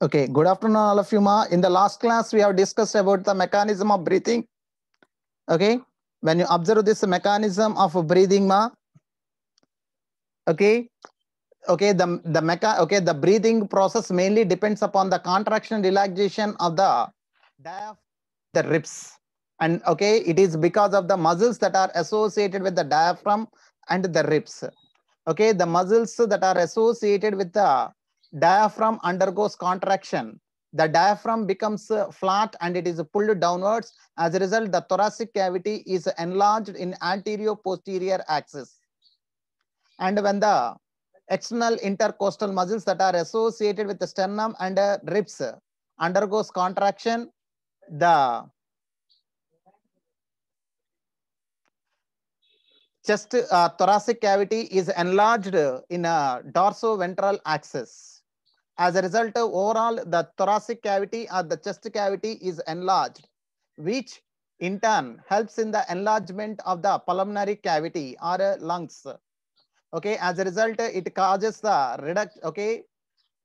Okay, good afternoon, all of you, ma. In the last class, we have discussed about the mechanism of breathing. Okay, when you observe this mechanism of breathing, ma. Okay, the breathing process mainly depends upon the contraction and relaxation of the diaphragm, the ribs, and okay, it is because of the muscles that are associated with the diaphragm and the ribs. Okay, the muscles that are associated with the diaphragm undergoes contraction. The diaphragm becomes flat and it is pulled downwards. As a result, the thoracic cavity is enlarged in anterior posterior axis. And when the external intercostal muscles that are associated with the sternum and ribs undergoes contraction, the chest thoracic cavity is enlarged in a dorsoventral axis. As a result, overall, the thoracic cavity or the chest cavity is enlarged, which in turn helps in the enlargement of the pulmonary cavity or lungs. Okay, as a result, it causes the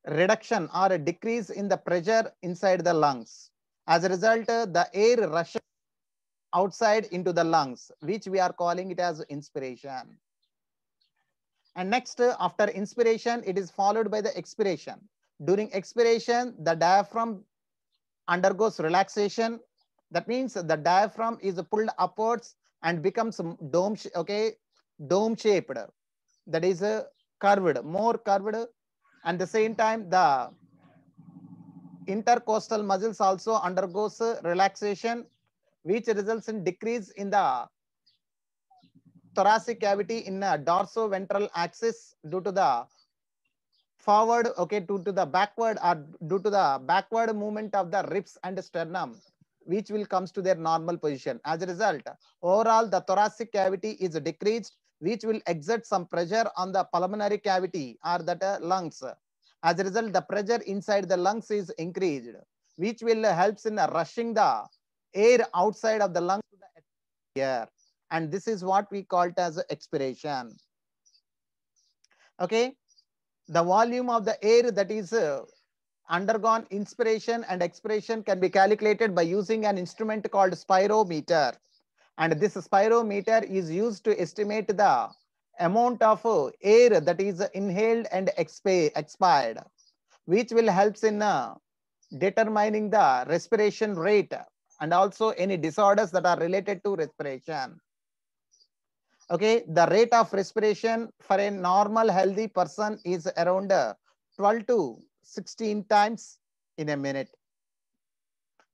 reduction or a decrease in the pressure inside the lungs. As a result, the air rushes outside into the lungs, which we are calling it as inspiration. And next, after inspiration, it is followed by the expiration. During expiration, the diaphragm undergoes relaxation. That means the diaphragm is pulled upwards and becomes dome shaped. That is curved, more curved. And at the same time, the intercostal muscles also undergoes relaxation, which results in decrease in the thoracic cavity in a dorsoventral axis due to the forward, due to the backward or due to the backward movement of the ribs and sternum, which will comes to their normal position. As a result, overall the thoracic cavity is decreased, which will exert some pressure on the pulmonary cavity or that lungs. As a result, the pressure inside the lungs is increased, which will helps in rushing the air outside of the lungs to the air. And this is what we call it as expiration. Okay, the volume of the air that is undergone inspiration and expiration can be calculated by using an instrument called spirometer. And this spirometer is used to estimate the amount of air that is inhaled and expired, which will helps in determining the respiration rate and also any disorders that are related to respiration. Okay, the rate of respiration for a normal healthy person is around 12 to 16 times in a minute,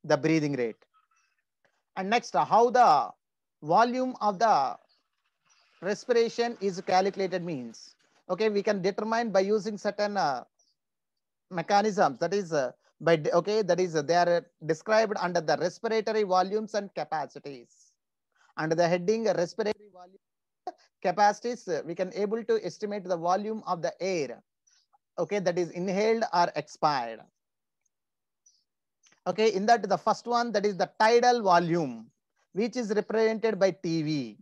the breathing rate. And next, how the volume of the respiration is calculated means, okay, we can determine by using certain mechanisms. That is they are described under the respiratory volumes and capacities. Under the heading respiratory volume capacities, we can able to estimate the volume of the air, okay, that is inhaled or expired. Okay, in that the first one, that is the tidal volume, which is represented by TV.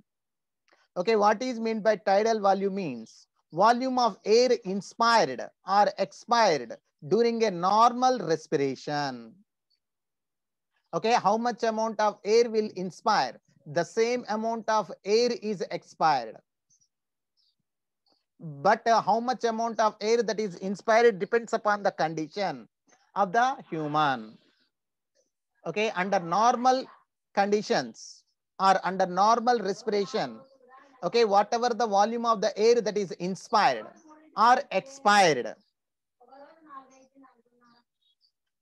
Okay, what is meant by tidal volume means volume of air inspired or expired during a normal respiration. Okay, how much amount of air will inspire? The same amount of air is expired. But how much amount of air that is inspired depends upon the condition of the human. Okay, under normal conditions or under normal respiration, okay, whatever the volume of the air that is inspired or expired,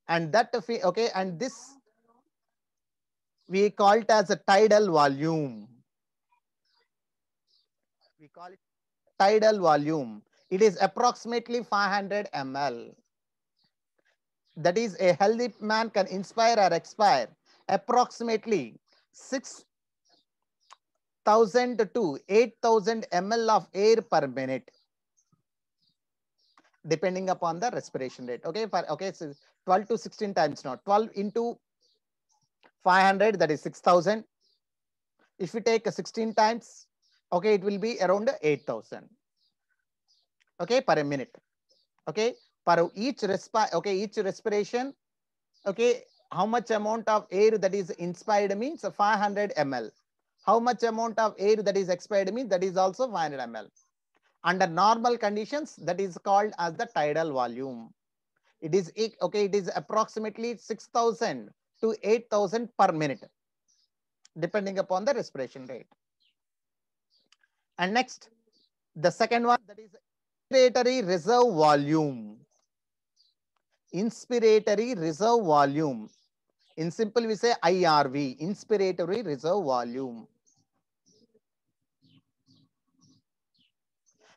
and that okay, and this we call it as a tidal volume. We call it tidal volume. It is approximately 500 ml. That is, a healthy man can inspire or expire approximately 6,000 to 8,000 ml of air per minute, depending upon the respiration rate. Okay, so 12 to 16 times now. 12 into 500, that is 6,000. If we take 16 times, okay, it will be around 8,000. Okay, per minute. Okay, per each respiration, okay, how much amount of air that is inspired means 500 ml. How much amount of air that is expired means that is also 500 ml. Under normal conditions, that is called as the tidal volume. It is okay. It is approximately 6,000 to 8,000 per minute, depending upon the respiration rate. And next, the second one, that is inspiratory reserve volume. Inspiratory reserve volume. In simple, we say IRV, inspiratory reserve volume.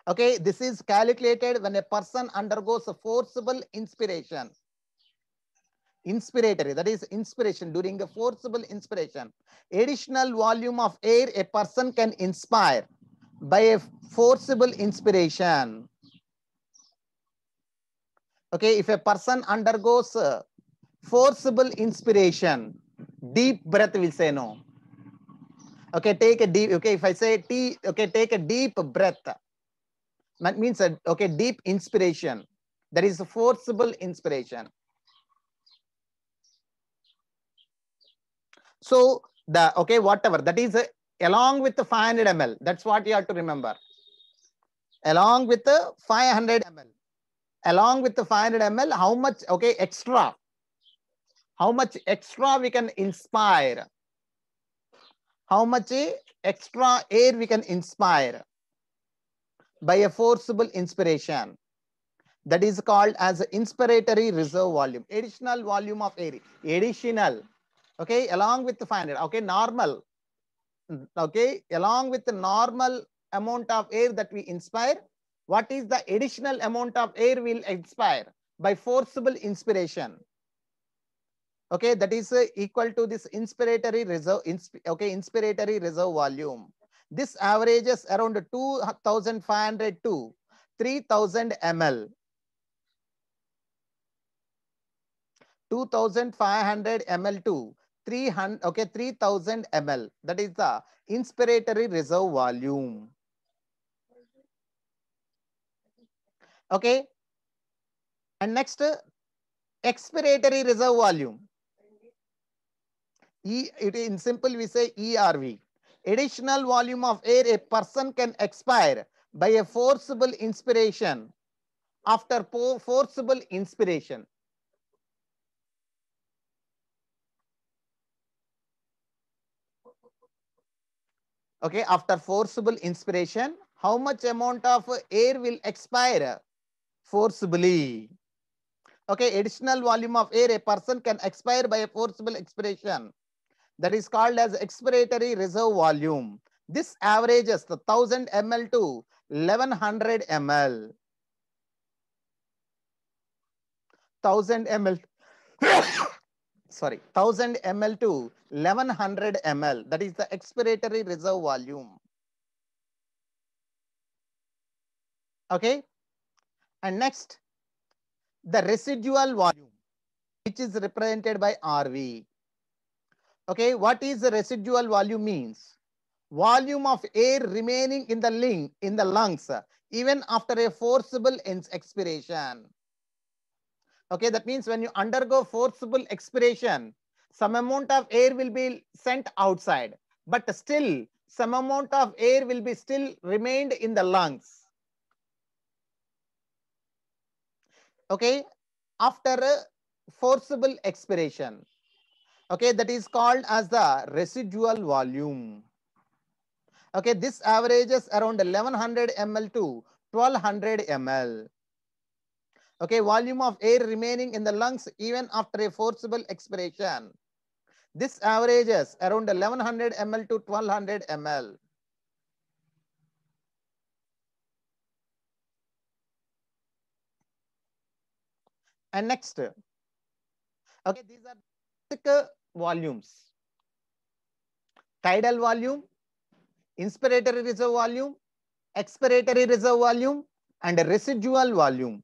Okay, this is calculated when a person undergoes a forcible inspiration. Inspiratory, that is inspiration, during a forcible inspiration. Additional volume of air a person can inspire by a forcible inspiration. Okay, if a person undergoes forcible inspiration, deep breath, will say no. Okay, take a deep, okay, if I say T, okay, take a deep breath. That means, okay, deep inspiration. That is a forcible inspiration. So, the, okay, whatever, that is along with the 500 ml. That's what you have to remember. Along with the 500 ml. Along with the 500 ml, how much, okay, extra. How much extra we can inspire. How much extra air we can inspire by a forcible inspiration. That is called as inspiratory reserve volume. Additional volume of air. Additional. Okay, along with the 500. Okay, normal. Okay, along with the normal amount of air that we inspire, what is the additional amount of air we'll inspire by forcible inspiration? Okay, that is equal to this inspiratory reserve. Okay, inspiratory reserve volume. This averages around 2,500 to 3,000 ml. 2,500 ml to 300, okay, 3,000 ml. That is the inspiratory reserve volume. Okay. And next, expiratory reserve volume. In simple, we say ERV. Additional volume of air a person can expire by a forcible inspiration after forcible inspiration. Okay, after forcible inspiration, how much amount of air will expire forcibly? Okay, additional volume of air a person can expire by a forcible expiration. That is called as expiratory reserve volume. This averages the 1,000 ml to 1,100 ml. 1,000 ml. Sorry, 1,000 ml to 1,100 ml. That is the expiratory reserve volume. Okay. And next, the residual volume, which is represented by RV. Okay, what is the residual volume means? Volume of air remaining in the lungs even after a forcible expiration. Okay, that means when you undergo forcible expiration, some amount of air will be sent outside, but still some amount of air will be still remained in the lungs. Okay, after a forcible expiration. Okay, that is called as the residual volume. Okay, this averages around 1,100 ml to 1,200 ml. Okay, volume of air remaining in the lungs even after a forcible expiration. This averages around 1,100 ml to 1,200 ml. And next, okay, these are basic volumes. Tidal volume, inspiratory reserve volume, expiratory reserve volume, and a residual volume.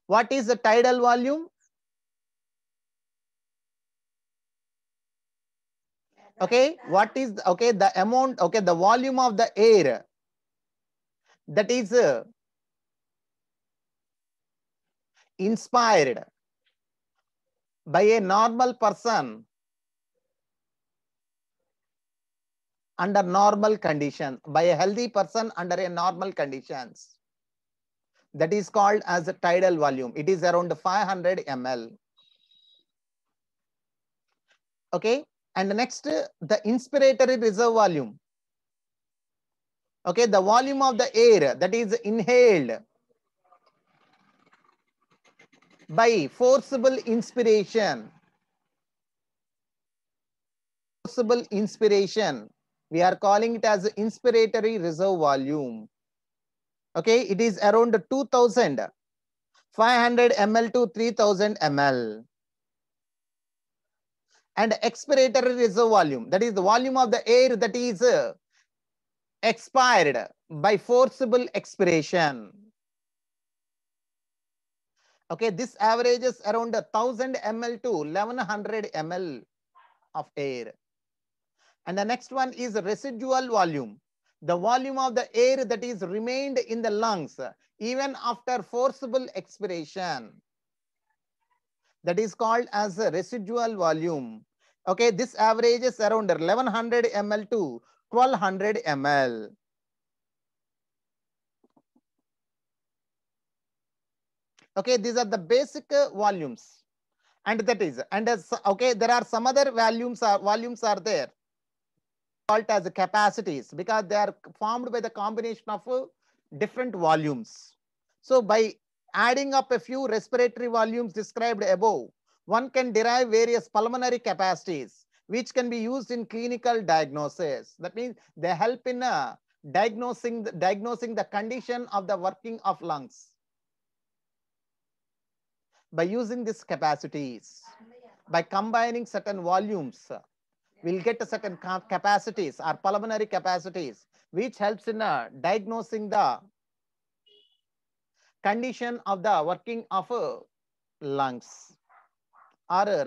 What is the tidal volume? Okay, what is okay the amount? Okay, the volume of the air that is inspired by a normal person under normal conditions, by a healthy person under a normal conditions. That is called as a tidal volume. It is around 500 ml. Okay. And next, the inspiratory reserve volume. Okay. The volume of the air that is inhaled by forcible inspiration. Forcible inspiration. We are calling it as inspiratory reserve volume. Okay. It is around 2500 ml to 3000 ml. And expiratory reserve volume, that is the volume of the air that is expired by forcible expiration. Okay, this averages around 1000 ml to 1100 ml of air. And the next one is residual volume, the volume of the air that is remained in the lungs even after forcible expiration. That is called as a residual volume. Okay, this averages around 1100 ml to 1200 ml. Okay, these are the basic volumes, and that is, and as okay, there are some other volumes are there called as capacities because they are formed by the combination of different volumes. So by adding up a few respiratory volumes described above, one can derive various pulmonary capacities which can be used in clinical diagnosis. That means they help in diagnosing the condition of the working of lungs. By using these capacities, by combining certain volumes, we'll get a certain capacities or pulmonary capacities, which helps in diagnosing the condition of the working of lungs or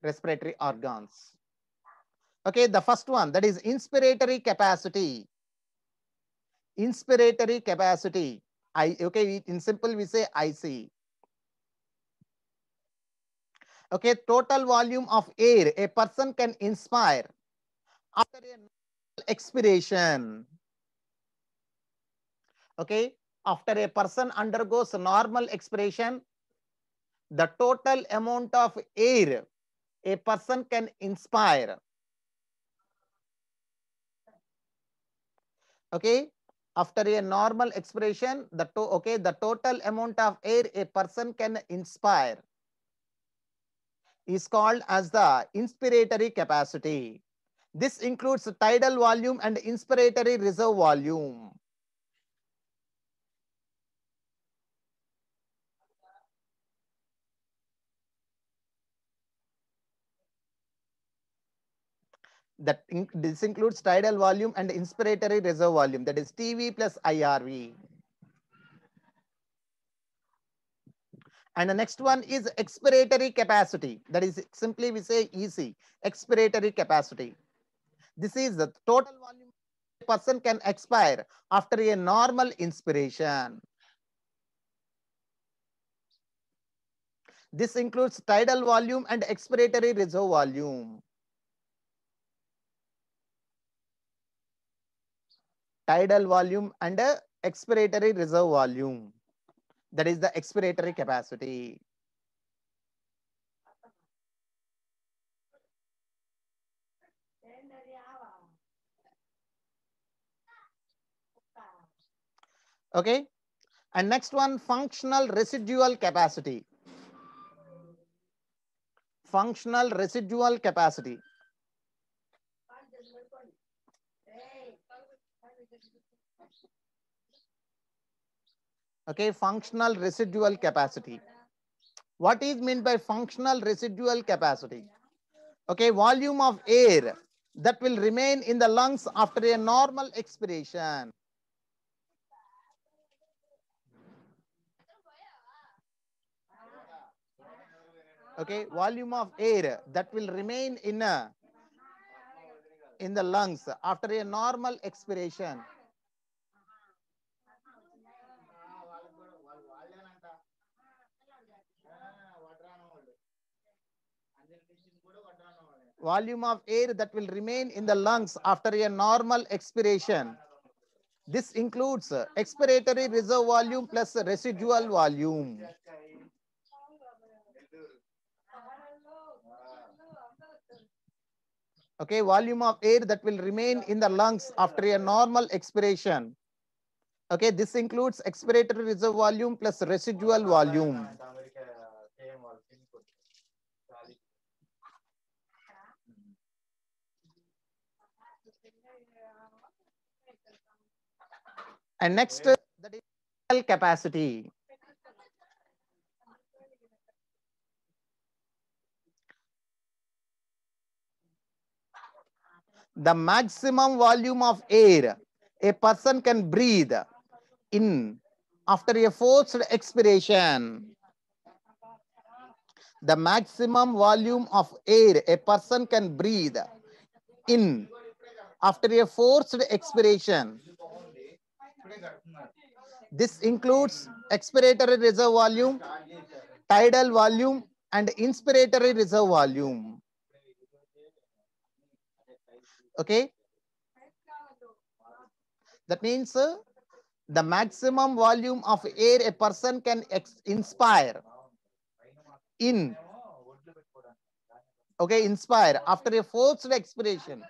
respiratory organs. Okay, the first one, that is inspiratory capacity. Inspiratory capacity. Okay, in simple we say IC. Okay, total volume of air a person can inspire after a expiration. Okay, after a person undergoes normal expiration, the total amount of air a person can inspire. Okay, after a normal expiration, the total amount of air a person can inspire is called as the inspiratory capacity. This includes tidal volume and inspiratory reserve volume. This includes tidal volume and inspiratory reserve volume, that is TV plus IRV. And the next one is expiratory capacity, that is simply we say EC, expiratory capacity. This is the total volume a person can expire after a normal inspiration. This includes tidal volume and expiratory reserve volume. Tidal volume and expiratory reserve volume. That is the expiratory capacity. Okay. And next one, functional residual capacity. Functional residual capacity. Okay, functional residual capacity. What is meant by functional residual capacity? Okay, volume of air that will remain in the lungs after a normal expiration. Okay, volume of air that will remain in the lungs after a normal expiration. volume of air that will remain in the lungs after a normal expiration. This includes expiratory reserve volume plus residual volume. Okay, volume of air that will remain in the lungs after a normal expiration. Okay, this includes expiratory reserve volume plus residual volume. And next, that is vital capacity. The maximum volume of air a person can breathe in after a forced expiration. The maximum volume of air a person can breathe in after a forced expiration. This includes expiratory reserve volume, tidal volume, and inspiratory reserve volume. Okay. That means the maximum volume of air a person can inspire in. Okay, inspire after a forced expiration.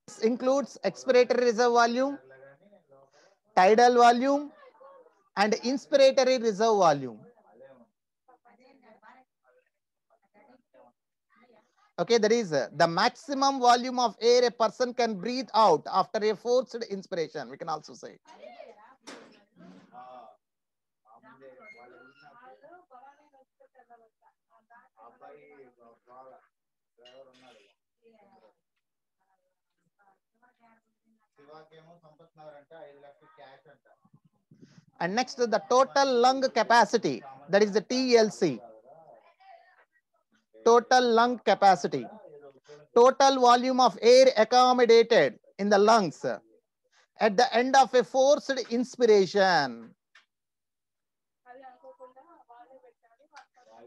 This includes expiratory reserve volume, tidal volume, and inspiratory reserve volume. Okay, that is the maximum volume of air a person can breathe out after a forced inspiration. We can also say. And next, the total lung capacity, that is the TLC. Total lung capacity. Total volume of air accommodated in the lungs at the end of a forced inspiration.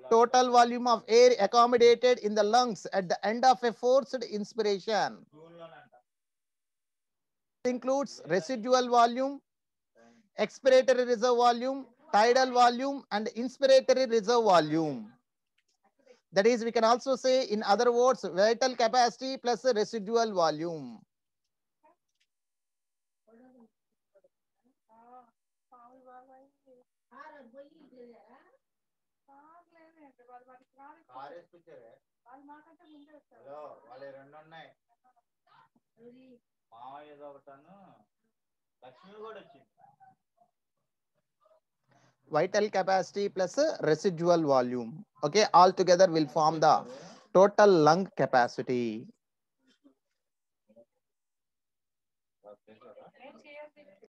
Total volume of air accommodated in the lungs at the end of a forced inspiration. It includes residual volume, expiratory reserve volume, tidal volume, and inspiratory reserve volume. That is, we can also say, in other words, vital capacity plus residual volume. Vital capacity plus residual volume. Okay, all together will form the total lung capacity.